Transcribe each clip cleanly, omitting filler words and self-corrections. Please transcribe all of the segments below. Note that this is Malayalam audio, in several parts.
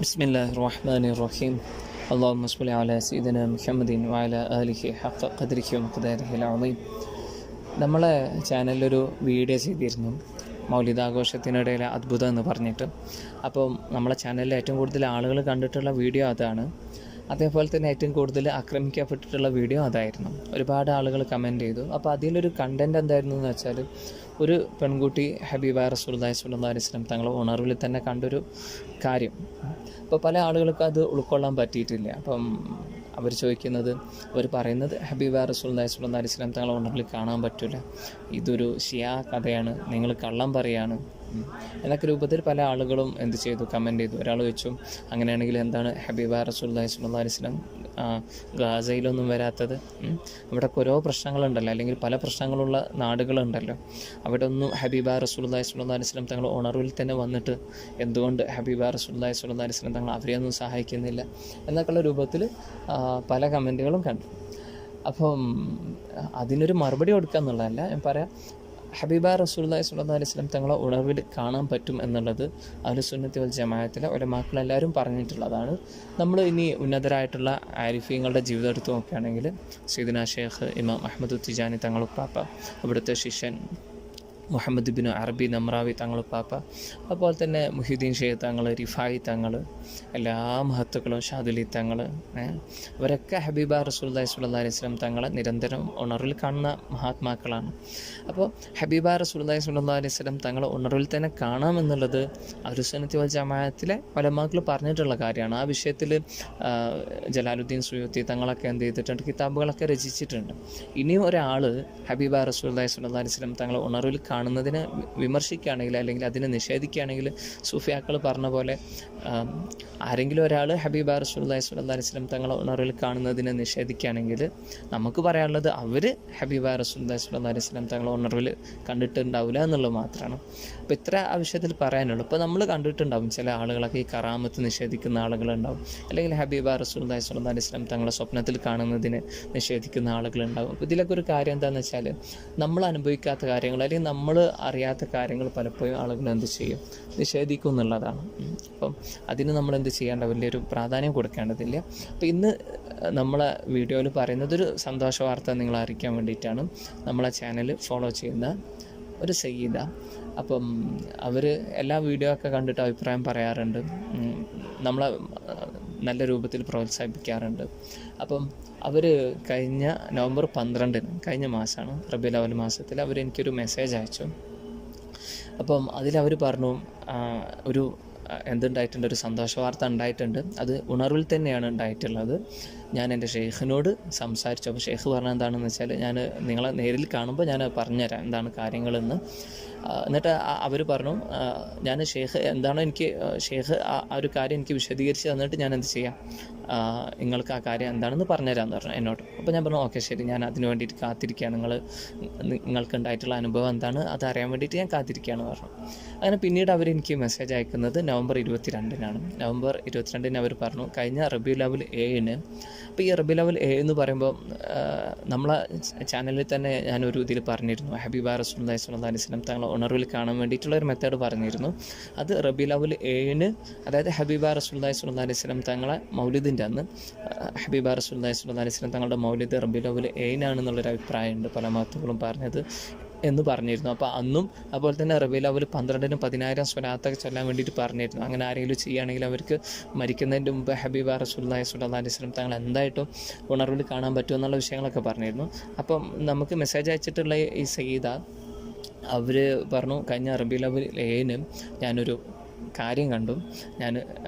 بسم الله الرحمن الرحيم اللهم صل على سيدنا محمد وعلى آله حق قدره ومقداره العظيم. നമ്മളെ ചാനലിലൊരു വീഡിയോ ചെയ്തിരുന്നു മൗലിദാഘോഷത്തിനിടയിലെ അത്ഭുതം എന്ന് പറഞ്ഞിട്ട്. അപ്പം നമ്മളെ ചാനലിൽ ഏറ്റവും കൂടുതൽ ആളുകൾ കണ്ടിട്ടുള്ള വീഡിയോ അതാണ്. അതേപോലെ തന്നെ ഏറ്റവും കൂടുതൽ ആക്രമിക്കപ്പെട്ടിട്ടുള്ള വീഡിയോ അതായിരുന്നു. ഒരുപാട് ആളുകൾ കമൻറ്റ് ചെയ്തു. അപ്പോൾ അതിലൊരു കണ്ടൻറ്റ് എന്തായിരുന്നു എന്ന് വെച്ചാൽ, ഒരു പെൺകുട്ടി ഹബീബ റസൂലുള്ളാഹി സ്വല്ലല്ലാഹു അലൈഹി വസല്ലം തങ്ങളെ ഉണർവിൽ തന്നെ കണ്ടൊരു കാര്യം. അപ്പോൾ പല ആളുകൾക്കും അത് ഉൾക്കൊള്ളാൻ പറ്റിയിട്ടില്ല. അപ്പം അവർ ചോദിക്കുന്നത്, അവർ പറയുന്നത് ഹബീബ റസൂലുള്ളാഹി സ്വല്ലല്ലാഹു അലൈഹി വസല്ലം തങ്ങളെ ഉണർവിൽ കാണാൻ പറ്റില്ല, ഇതൊരു ഷിയാ കഥയാണ്, നിങ്ങൾ കള്ളം പറയാണ് എന്നൊക്കെ രൂപത്തിൽ പല ആളുകളും എന്ത് ചെയ്തു, കമൻറ്റ് ചെയ്തു. ഒരാൾ ചോദിച്ചു, അങ്ങനെയാണെങ്കിൽ എന്താണ് ഹബീബ റസൂലുള്ളാഹി സ്വല്ലല്ലാഹു അലൈഹി വസല്ലം ഗാസയിലൊന്നും വരാത്തത്? ഇവിടെ ഓരോ പ്രശ്നങ്ങളുണ്ടല്ലോ, അല്ലെങ്കിൽ പല പ്രശ്നങ്ങളുള്ള നാടുകളുണ്ടല്ലോ, അവിടെ ഒന്നും ഹബീബ റസൂലുള്ളാഹി സ്വല്ലല്ലാഹു അലൈഹി വസല്ലം തങ്ങൾ ഉണർവിൽ തന്നെ വന്നിട്ട് എന്തുകൊണ്ട് ഹബീബ റസൂലുള്ളാഹി സ്വല്ലല്ലാഹു അലൈഹി വസല്ലം തങ്ങൾ അവരെയൊന്നും സഹായിക്കുന്നില്ല എന്നൊക്കെയുള്ള രൂപത്തിൽ പല കമൻറ്റുകളും കണ്ടു. അപ്പം അതിനൊരു മറുപടി കൊടുക്കുക എന്നുള്ളതല്ല, ഞാൻ പറയാം, ഹബീബ റസൂലുള്ളാഹി സ്വല്ലല്ലാഹു അലൈഹി വസല്ലം തങ്ങളെ ഉണർവിൽ കാണാൻ പറ്റും എന്നുള്ളത് അഹ്ലുസുന്നത്തി വൽ ജമാഅത്തിലെ ഉലമാക്കളെല്ലാവരും പറഞ്ഞിട്ടുള്ളതാണ്. നമ്മൾ ഇനി ഉന്നതരായിട്ടുള്ള ആരിഫീങ്ങളുടെ ജീവിതം എടുത്ത് നോക്കുകയാണെങ്കിൽ, സയ്യിദുനാ ഷെയ്ഖ് ഇമാം അഹ്മദ് തിജാനി തങ്ങളുപ്പാപ്പ, അവിടുത്തെ ശിഷ്യൻ മുഹമ്മദ് ബിൻ അറബി നമ്രാവി തങ്ങളുപ്പാപ്പ, അതുപോലെ തന്നെ മുഹ്യിദ്ദീൻ ഷെയ്ഖ് തങ്ങൾ, റിഫായി തങ്ങൾ, എല്ലാ മഹത്തുക്കളും, ഷാദുലി തങ്ങൾ, അവരൊക്കെ ഹബീബ റസൂലുള്ളാഹി സ്വല്ലല്ലാഹു അലൈഹി വസല്ലം തങ്ങളെ നിരന്തരം ഉണർവിൽ കാണുന്ന മഹാത്മാക്കളാണ്. അപ്പോൾ ഹബീബ റസൂലുള്ളാഹി സ്വല്ലല്ലാഹു അലൈഹി വസല്ലം തങ്ങളെ ഉണർവിൽ തന്നെ കാണാമെന്നുള്ളത് അഹ്ലുസുന്നത്തി വൽ ജമാഅത്തിലെ ഉലമാക്കൾ പറഞ്ഞിട്ടുള്ള കാര്യമാണ്. ആ വിഷയത്തിൽ ജലാലുദ്ദീൻ സുയൂത്തി തങ്ങളൊക്കെ എന്ത് ചെയ്തിട്ടുണ്ട്, കിതാബുകളൊക്കെ രചിച്ചിട്ടുണ്ട്. ഇനിയും ഒരാൾ ഹബീബ റസൂലുള്ളാഹി സ്വല്ലല്ലാഹു അലൈഹി വസല്ലം തങ്ങളെ ഉണർവിൽ കാണുന്നതിനെ വിമർശിക്കുകയാണെങ്കിൽ, അല്ലെങ്കിൽ അതിനെ നിഷേധിക്കുകയാണെങ്കിൽ, സൂഫിയാക്കൾ പറഞ്ഞ പോലെ ആരെങ്കിലും ഒരാൾ ഹബീബ റസൂലുള്ളാഹി സ്വല്ലല്ലാഹു അലൈഹി വസല്ലം തങ്ങളെ ഉണർവിൽ കാണുന്നതിനെ നിഷേധിക്കുകയാണെങ്കിൽ, നമുക്ക് പറയാനുള്ളത് അവർ ഹബീബ റസൂലുള്ളാഹി സ്വല്ലല്ലാഹു അലൈഹി വസല്ലം തങ്ങളെ ഉണർവിൽ കണ്ടിട്ടുണ്ടാവില്ല എന്നുള്ളത് മാത്രമാണ്. അപ്പോൾ ഇത്ര ആവശ്യത്തിൽ പറയാനുള്ളൂ. ഇപ്പോൾ നമ്മൾ കണ്ടിട്ടുണ്ടാവും ചില ആളുകളൊക്കെ ഈ കറാമത്ത് നിഷേധിക്കുന്ന ആളുകളുണ്ടാവും, അല്ലെങ്കിൽ ഹബീബ റസൂലുള്ളാഹി സ്വല്ലല്ലാഹു അലൈഹി വസല്ലം തങ്ങളെ സ്വപ്നത്തിൽ കാണുന്നതിന് നിഷേധിക്കുന്ന ആളുകളുണ്ടാവും. അപ്പോൾ ഇതിലൊക്കെ ഒരു കാര്യം എന്താണെന്ന് വെച്ചാൽ, നമ്മൾ അനുഭവിക്കാത്ത കാര്യങ്ങൾ, അല്ലെങ്കിൽ നമ്മൾ അറിയാത്ത കാര്യങ്ങൾ പലപ്പോഴും ആളുകൾ എന്ത് ചെയ്യും, നിഷേധിക്കും എന്നുള്ളതാണ്. അപ്പം അതിന് നമ്മൾ എന്ത് ചെയ്യേണ്ട, വലിയൊരു പ്രാധാന്യം കൊടുക്കേണ്ടതില്ല. അപ്പോൾ ഇന്ന് നമ്മളെ വീഡിയോയിൽ പറയുന്നത് ഒരു സന്തോഷ വാർത്ത നിങ്ങളെ അറിയിക്കാൻ വേണ്ടിയിട്ടാണ്. നമ്മളെ ചാനൽ ഫോളോ ചെയ്യുന്ന ഒരു സയ്യിദ, അപ്പം അവർ എല്ലാ വീഡിയോ ഒക്കെ കണ്ടിട്ട് അഭിപ്രായം പറയാറുണ്ട്, നമ്മളെ നല്ല രൂപത്തിൽ പ്രോത്സാഹിപ്പിക്കാറുണ്ട്. അപ്പം അവർ കഴിഞ്ഞ നവംബർ 12 കഴിഞ്ഞ മാസമാണ്, റബീഉൽ അവ്വൽ മാസത്തിൽ അവരെനിക്കൊരു മെസ്സേജ് അയച്ചു. അപ്പം അതിലവർ പറഞ്ഞു, ഒരു എന്തുണ്ടായിട്ടുണ്ട്, ഒരു സന്തോഷ വാർത്ത ഉണ്ടായിട്ടുണ്ട്. അത് ഉണർവിൽ തന്നെയാണ് ഉണ്ടായിട്ടുള്ളത്. ഞാൻ എൻ്റെ ഷെയ്ഖിനോട് സംസാരിച്ചു. അപ്പോൾ ഷെയ്ഖ് പറഞ്ഞത് എന്താണെന്ന് വെച്ചാൽ, ഞാൻ നിങ്ങളെ നേരിൽ കാണുമ്പോൾ ഞാൻ പറഞ്ഞുതരാം എന്താണ് കാര്യങ്ങളെന്ന്. എന്നിട്ട് അവർ പറഞ്ഞു, ഞാൻ ഷെയ്ഖ് എന്താണോ എനിക്ക് ഷെയ്ഖ് ആ ഒരു കാര്യം എനിക്ക് വിശദീകരിച്ച് തന്നിട്ട് ഞാൻ എന്ത് ചെയ്യാം, നിങ്ങൾക്ക് ആ കാര്യം എന്താണെന്ന് പറഞ്ഞുതരാമെന്ന് പറഞ്ഞു എന്നോട്. അപ്പോൾ ഞാൻ പറഞ്ഞു, ഓക്കെ ശരി, ഞാൻ അതിന് വേണ്ടിയിട്ട് കാത്തിരിക്കുകയാണ്, നിങ്ങൾക്ക് ഉണ്ടായിട്ടുള്ള അനുഭവം എന്താണ് അതറിയാൻ വേണ്ടിയിട്ട് ഞാൻ കാത്തിരിക്കുകയാണെന്ന് പറഞ്ഞു. അങ്ങനെ പിന്നീട് അവരെനിക്ക് മെസ്സേജ് അയക്കുന്നത് നവംബർ 22-നാണ്. നവംബർ 22-ന് അവർ പറഞ്ഞു, കഴിഞ്ഞ റബീഉൽ അവ്വൽ 7-ന്. അപ്പോൾ ഈ റബീഉൽ അവ്വൽ 7 എന്ന് പറയുമ്പോൾ നമ്മളെ ചാനലിൽ തന്നെ ഞാനൊരു ഇതിൽ പറഞ്ഞിരുന്നു, ഹബീബ റസൂലുള്ളാഹി സ്വല്ലല്ലാഹു അലൈഹി വസല്ലം തങ്ങളെ ഉണർവിൽ കാണാൻ വേണ്ടിയിട്ടുള്ള ഒരു മെത്തേഡ് പറഞ്ഞിരുന്നു. അത് റബീഉൽ അവ്വൽ 7-ന്, അതായത് ഹബീബ റസൂലുള്ളാഹി സ്വല്ലല്ലാഹു അലൈഹി വസല്ലം തങ്ങളെ മൗലിദിൻ്റെ അന്ന്, ഹബീബ റസൂലുള്ളാഹി സ്വല്ലല്ലാഹു അലൈഹി വസല്ലം തങ്ങളുടെ മൗലിദ് റബീഉൽ അവ്വൽ 7-നാണെന്നുള്ളൊരു അഭിപ്രായമുണ്ട് പല മഹത്തുക്കളും പറഞ്ഞത് എന്ന് പറഞ്ഞിരുന്നു. അപ്പോൾ അന്നും അതുപോലെ തന്നെ റബീഉൽ അവ്വൽ 12-ന് 10,000 സ്വലാത്തൊക്കെ ചൊല്ലാൻ വേണ്ടിയിട്ട് പറഞ്ഞിരുന്നു. അങ്ങനെ ആരെങ്കിലും ചെയ്യുകയാണെങ്കിൽ അവർക്ക് മരിക്കുന്നതിൻ്റെ മുമ്പ് ഹബീബ റസൂലുള്ളാഹി സ്വല്ലല്ലാഹു അലൈഹി വസല്ലം തങ്ങൾ എന്തായിട്ടും ഉണർവിൽ കാണാൻ പറ്റുമെന്നുള്ള വിഷയങ്ങളൊക്കെ പറഞ്ഞിരുന്നു. അപ്പം നമുക്ക് മെസ്സേജ് അയച്ചിട്ടുള്ള ഈ സയ്യിദ, അവർ പറഞ്ഞു, കഴിഞ്ഞ റബീഉൽ അവ്വൽ 7-ന് ഞാനൊരു കാര്യം കണ്ടു. ഞാൻ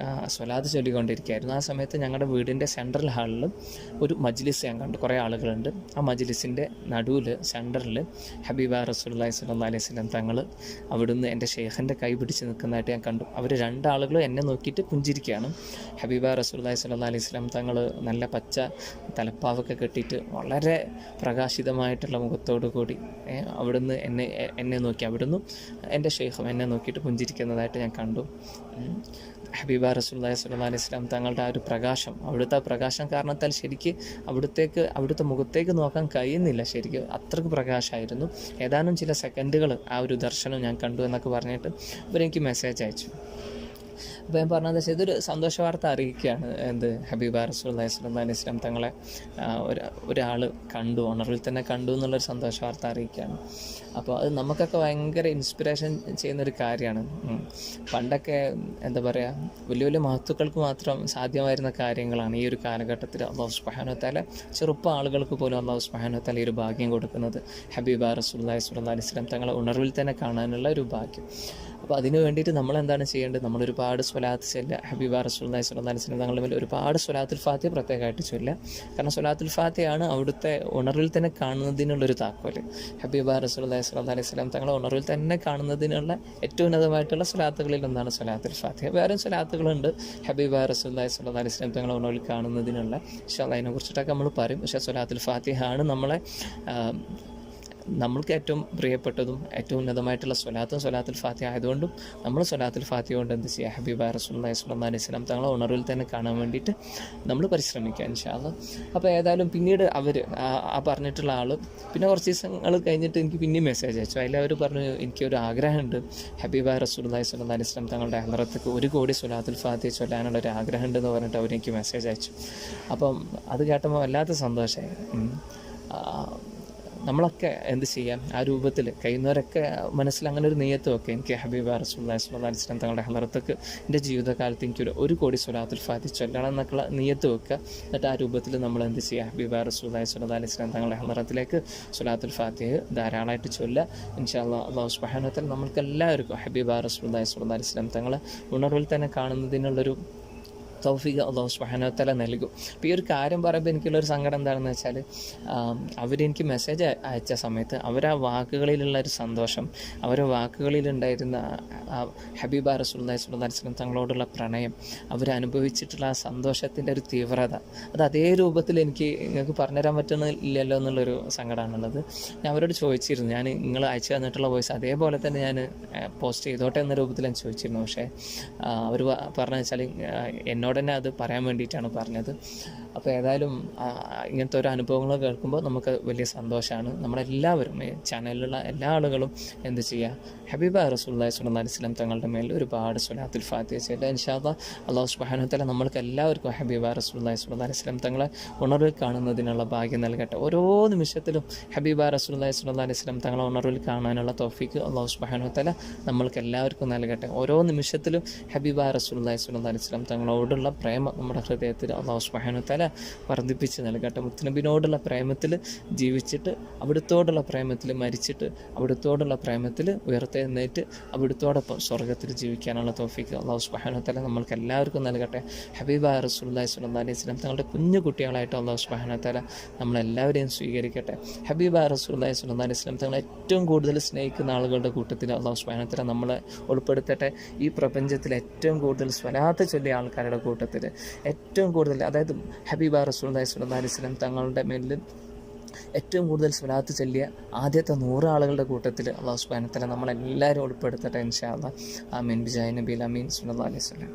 സ്വലാത്ത് ചൊല്ലിക്കൊണ്ടിരിക്കുകയായിരുന്നു. ആ സമയത്ത് ഞങ്ങളുടെ വീടിൻ്റെ സെൻട്രൽ ഹാളിൽ ഒരു മജ്ലിസ് ഞാൻ കണ്ടു. കുറേ ആളുകളുണ്ട്. ആ മജ്ലിസിൻ്റെ നടുവിൽ സെൻറ്ററിൽ ഹബീബ റസൂലുള്ളാഹി സ്വല്ലല്ലാഹു അലൈഹി വസല്ലം തങ്ങൾ അവിടുന്ന് എൻ്റെ ഷെയ്ഖിൻ്റെ കൈ പിടിച്ച് നിൽക്കുന്നതായിട്ട് ഞാൻ കണ്ടു. അവർ രണ്ടാളുകളും എന്നെ നോക്കിയിട്ട് പുഞ്ചിരിക്കുകയാണ്. ഹബീബ റസൂലുള്ളാഹി സ്വല്ലല്ലാഹു അലൈഹി വസല്ലം തങ്ങൾ നല്ല പച്ച തലപ്പാവൊക്കെ കെട്ടിയിട്ട് വളരെ പ്രകാശിതമായിട്ടുള്ള മുഖത്തോടു കൂടി അവിടുന്ന് എന്നെ നോക്കി, അവിടുന്ന് എൻ്റെ ഷെയ്ഖും എന്നെ നോക്കിയിട്ട് പുഞ്ചിരിക്കുന്നതായിട്ട് ഞാൻ കണ്ടു. ഹബീബ റസൂലുള്ളാഹി സ്വല്ലല്ലാഹു അലൈഹി വസല്ലം തങ്ങളുടെ ആ ഒരു പ്രകാശം, അവിടുത്തെ പ്രകാശം കാരണത്താൽ ശരിക്ക് അവിടുത്തെ മുഖത്തേക്ക് നോക്കാൻ കഴിയുന്നില്ല. ശരിക്കും അത്രയ്ക്ക് പ്രകാശമായിരുന്നു. ഏതാനും ചില സെക്കൻഡുകൾ ആ ഒരു ദർശനം ഞാൻ കണ്ടു എന്നൊക്കെ പറഞ്ഞിട്ട് ഇവരെനിക്ക് മെസ്സേജ് അയച്ചു. അപ്പോൾ ഞാൻ പറഞ്ഞത് വെച്ചാൽ ഇതൊരു സന്തോഷ വാർത്ത അറിയിക്കുകയാണ്. ഹബീബ റസൂലുള്ളാഹി സ്വല്ലല്ലാഹി അലൈഹി വസല്ലം തങ്ങളെ ഒരാൾ കണ്ടു, ഉണർവിൽ തന്നെ കണ്ടു എന്നുള്ളൊരു സന്തോഷ വാർത്ത അറിയിക്കുകയാണ്. അപ്പോൾ അത് നമുക്കൊക്കെ ഭയങ്കര ഇൻസ്പിറേഷൻ ചെയ്യുന്നൊരു കാര്യമാണ്. പണ്ടൊക്കെ എന്താ പറയുക, വലിയ വലിയ മഹത്തുക്കൾക്ക് മാത്രം സാധ്യമായിരുന്ന കാര്യങ്ങളാണ് ഈ ഒരു കാലഘട്ടത്തിൽ അല്ലാഹു സുബ്ഹാനഹു വ തആല ചെറുപ്പ ആളുകൾക്ക് പോലും അല്ലാഹു സുബ്ഹാനഹു വ തആല ഈ ഒരു ഭാഗ്യം കൊടുക്കുന്നത്. ഹബീബ റസൂലുള്ളാഹി സ്വല്ലല്ലാഹി അലൈഹി വസല്ലം തങ്ങളെ ഉണർവിൽ തന്നെ കാണാനുള്ള ഒരു ഭാഗ്യം. അപ്പോൾ അതിന് വേണ്ടിയിട്ട് നമ്മളെന്താണ് ചെയ്യേണ്ടത്? നമ്മളൊരുപാട് സ്വലാത്ത് ചൊല്ലുക. ഹബീബ റസൂലുള്ളാഹി സ്വല്ലല്ലാഹി അലൈഹി വസല്ലം തങ്ങളുടെ മേൽ ഒരുപാട് സ്വലാത്തുൽ ഫാത്തിഹ പ്രത്യേകമായിട്ട് ചൊല്ലുക. കാരണം സ്വലാത്തുൽ ഫാത്തിഹയാണ് അവിടുത്തെ ഉണർവിൽ തന്നെ കാണുന്നതിനുള്ളൊരു താക്കോല്. ഹബീബ റസൂലുള്ളാഹി സ്വല്ലല്ലാഹി അലൈഹി വസല്ലം തങ്ങളെ ഉണർവിൽ തന്നെ കാണുന്നതിനുള്ള ഏറ്റവും ഉന്നതമായിട്ടുള്ള സ്വലാത്തുകളിൽ ഒന്നാണ് സ്വലാത്തുൽ ഫാത്തിഹ. വേറെ സ്വലാത്തുകളുണ്ട് ഹബീബ റസൂലുള്ളാഹി സ്വല്ലല്ലാഹി അലൈഹി വസല്ലം തങ്ങളെ ഉണർവിൽ കാണുന്നതിനുള്ള. ഇൻഷാ അല്ലാഹ് അതിനെക്കുറിച്ചിട്ടൊക്കെ നമ്മൾ പറയും. പക്ഷേ സ്വലാത്തുൽ ഫാത്തിഹ ആണ് നമ്മൾക്ക് ഏറ്റവും പ്രിയപ്പെട്ടതും ഏറ്റവും ഉന്നതമായിട്ടുള്ള സ്വലാത്തുൽ ഫാത്തിഹ ആയതുകൊണ്ടും നമ്മൾ സ്വലാത്തുൽ ഫാത്തിഹ കൊണ്ട് എന്ത് ചെയ്യുക? ഹബീബ റസൂലുള്ളാഹി സ്വല്ലല്ലാഹി അലൈഹി വസല്ലം തങ്ങളെ ഉണർവിൽ തന്നെ കാണാൻ വേണ്ടിയിട്ട് നമ്മൾ പരിശ്രമിക്കുക ഇൻഷാ അല്ലാഹ്. അപ്പോൾ ഏതായാലും പിന്നീട് അവർ പറഞ്ഞിട്ടുള്ള ആൾ പിന്നെ കുറച്ച് ദിവസങ്ങൾ കഴിഞ്ഞിട്ട് എനിക്ക് പിന്നെയും മെസ്സേജ് അയച്ചു. അതിലവർ പറഞ്ഞു, എനിക്കൊരു ആഗ്രഹമുണ്ട്, ഹബീബ റസൂലുള്ളാഹി സ്വല്ലല്ലാഹി അലൈഹി വസല്ലം തങ്ങളുടെ ഹളറത്തേക്ക് 1 കോടി സ്വലാത്തുൽ ഫാത്തിഹ ചൊല്ലാനുള്ള ഒരു ആഗ്രഹമുണ്ടെന്ന് പറഞ്ഞിട്ട് അവരെനിക്ക് മെസ്സേജ് അയച്ചു. അപ്പം അത് കേട്ടപ്പോൾ വല്ലാത്ത സന്തോഷമായി. നമ്മളൊക്കെ എന്ത് ചെയ്യാം, ആ രൂപത്തിൽ കഴിയുന്നവരൊക്കെ മനസ്സിൽ അങ്ങനെ ഒരു നെയ്യത്ത് വെക്കുക. എനിക്ക് ഹബീബ റസൂലുള്ളാഹി സ്വല്ലല്ലാഹി അലൈഹി വസല്ലം തങ്ങളുടെ ഹളറത്തേക്ക് എൻ്റെ ജീവിതകാലത്ത് എനിക്കൊരു 1 കോടി സ്വലാത്തുൽ ഫാത്തിഹ ചൊല്ലണം എന്നൊക്കെയുള്ള നെയ്യത്ത് വെക്കുക. എന്നിട്ട് ആ രൂപത്തിൽ നമ്മൾ എന്ത് ചെയ്യുക? ഹബീബ റസൂലുള്ളാഹി സ്വല്ലല്ലാഹി അലൈഹി വസല്ലം തങ്ങളുടെ ഹളറത്തിലേക്ക് സ്വലാത്തുൽ ഫാത്തിഹ ധാരാളമായിട്ട് ചൊല്ലുക. ഇൻഷാ അല്ലാഹ് അല്ലാഹു സുബ്ഹാനഹു വ തആല നമുക്ക് എല്ലാവർക്കും ഹബീബ റസൂലുള്ളാഹി സ്വല്ലല്ലാഹി അലൈഹി വസല്ലം തങ്ങളെ ഉണർവിൽ തന്നെ കാണുന്നതിനുള്ളൊരു തൗഫീഖ് അല്ലാഹു സുബ്ഹാനഹു വ തആല നൽകും. അപ്പോൾ ഈ ഒരു കാര്യം പറയുമ്പോൾ എനിക്കുള്ളൊരു സങ്കടം എന്താണെന്ന് വെച്ചാൽ, അവരെനിക്ക് മെസ്സേജ് അയച്ച സമയത്ത് അവരാ വാക്കുകളിലുള്ള ഒരു സന്തോഷം, അവരുടെ വാക്കുകളിലുണ്ടായിരുന്ന ഹബീബ റസൂലുള്ളാഹി സ്വല്ലല്ലാഹി അലൈഹി വസല്ലം തങ്ങളോടുള്ള പ്രണയം, അവരനുഭവിച്ചിട്ടുള്ള ആ സന്തോഷത്തിൻ്റെ ഒരു തീവ്രത, അത് അതേ രൂപത്തിൽ നിങ്ങൾക്ക് പറഞ്ഞുതരാൻ പറ്റുന്നില്ലല്ലോ എന്നുള്ളൊരു സങ്കടമാണുള്ളത്. ഞാൻ അവരോട് ചോദിച്ചിരുന്നു, ഞാൻ നിങ്ങൾ അയച്ചു തന്നിട്ടുള്ള വോയിസ് അതേപോലെ തന്നെ ഞാൻ പോസ്റ്റ് ചെയ്തോട്ടെ എന്ന രൂപത്തിൽ ഞാൻ ചോദിച്ചിരുന്നു. പക്ഷേ അവർ പറഞ്ഞു വെച്ചാൽ എന്നോട് തന്നെ അത് പറയാൻ വേണ്ടിയിട്ടാണ് പറഞ്ഞത്. അപ്പോൾ ഏതായാലും ഇങ്ങനത്തെ ഒരു അനുഭവങ്ങൾ കേൾക്കുമ്പോൾ നമുക്ക് വലിയ സന്തോഷമാണ്. നമ്മളെല്ലാവരും ചാനലിലുള്ള എല്ലാ ആളുകളും എന്ത് ചെയ്യുക? ഹബീബ റസൂലുള്ളാഹി സ്വല്ലല്ലാഹി അലൈഹി വസല്ലം തങ്ങളുടെ മേൽ ഒരുപാട് സ്വലാത്തുൽ ഫാത്തിഹ ചൊല്ലുക. ഇൻഷാ അല്ലാഹ് അല്ലാഹു സുബ്ഹാനഹു വ തആല നമ്മൾക്ക് എല്ലാവർക്കും ഹബീബ റസൂലുള്ളാഹി സ്വല്ലല്ലാഹി അലൈഹി വസല്ലം തങ്ങളെ ഉണർവിൽ കാണുന്നതിനുള്ള ഭാഗ്യം നൽകട്ടെ. ഓരോ നിമിഷത്തിലും ഹബീബ റസൂലുള്ളാഹി സ്വല്ലല്ലാഹി അലൈഹി വസല്ലം തങ്ങളെ ഉണർവിൽ കാണാനുള്ള തൗഫീഖ് അല്ലാഹു സുബ്ഹാനഹു വ തആല നമ്മൾക്ക് എല്ലാവർക്കും നൽകട്ടെ. ഓരോ നിമിഷത്തിലും ഹബീബ റസൂലുള്ളാഹി സ്വല്ലല്ലാഹി അലൈഹി വസല്ലം തങ്ങളോടുള്ള പ്രേമം നമ്മുടെ ഹൃദയത്തിൽ അല്ലാഹു സുബ്ഹാനഹു വ തആല വർദ്ധിപ്പിച്ച് നൽകട്ടെ. മുത്തുനബിനോടുള്ള പ്രേമത്തിൽ ജീവിച്ചിട്ട്, അവിടുത്തോടുള്ള പ്രേമത്തിൽ മരിച്ചിട്ട്, അവിടുത്തോടുള്ള പ്രേമത്തിൽ ഉയർത്തെഴുന്നേറ്റ് അവിടുത്തോടൊപ്പം സ്വർഗ്ഗത്തിൽ ജീവിക്കാനുള്ള തൗഫീഖ് അല്ലാഹു സുബ്ഹാനഹു വ തആല നമ്മൾക്ക് എല്ലാവർക്കും നൽകട്ടെ. ഹബീബ റസൂലുള്ളാഹി സ്വല്ലല്ലാഹി അലൈഹി വസല്ലം തങ്ങളുടെ കുഞ്ഞു കുട്ടികളായിട്ട് അല്ലാഹു സുബ്ഹാനഹു വ തആല നമ്മളെല്ലാവരെയും സ്വീകരിക്കട്ടെ. ഹബീബ റസൂലുള്ളാഹി സ്വല്ലല്ലാഹി അലൈഹി വസല്ലം തങ്ങളെ ഏറ്റവും കൂടുതൽ സ്നേഹിക്കുന്ന ആളുകളുടെ കൂട്ടത്തിൽ അല്ലാഹു സുബ്ഹാനഹു വ തആല നമ്മളെ ഉൾപ്പെടുത്തട്ടെ. ഈ പ്രപഞ്ചത്തിൽ ഏറ്റവും കൂടുതൽ സ്വലാത്ത് ചൊല്ലിയ ആൾക്കാരുടെ കൂട്ടത്തിൽ ഏറ്റവും കൂടുതൽ, അതായത് ഹബീബ റസൂലുള്ളാഹി സ്വല്ലല്ലാഹി അലൈഹി വസല്ലം തങ്ങളുടെ മേലിൽ ഏറ്റവും കൂടുതൽ സ്വലാത്ത് ചൊല്ലിയ ആദ്യത്തെ 100 ആളുകളുടെ കൂട്ടത്തിൽ അല്ലാഹു സുബ്ഹാനഹു വ തആല നമ്മളെല്ലാവരും ഉൾപ്പെടുത്തട്ടെ ഇൻഷാ അല്ലാഹ്. ആമീൻ ബിജാഹി നബിയിൽ അമീൻ സ്വല്ലല്ലാഹി അലൈഹി വസല്ലം.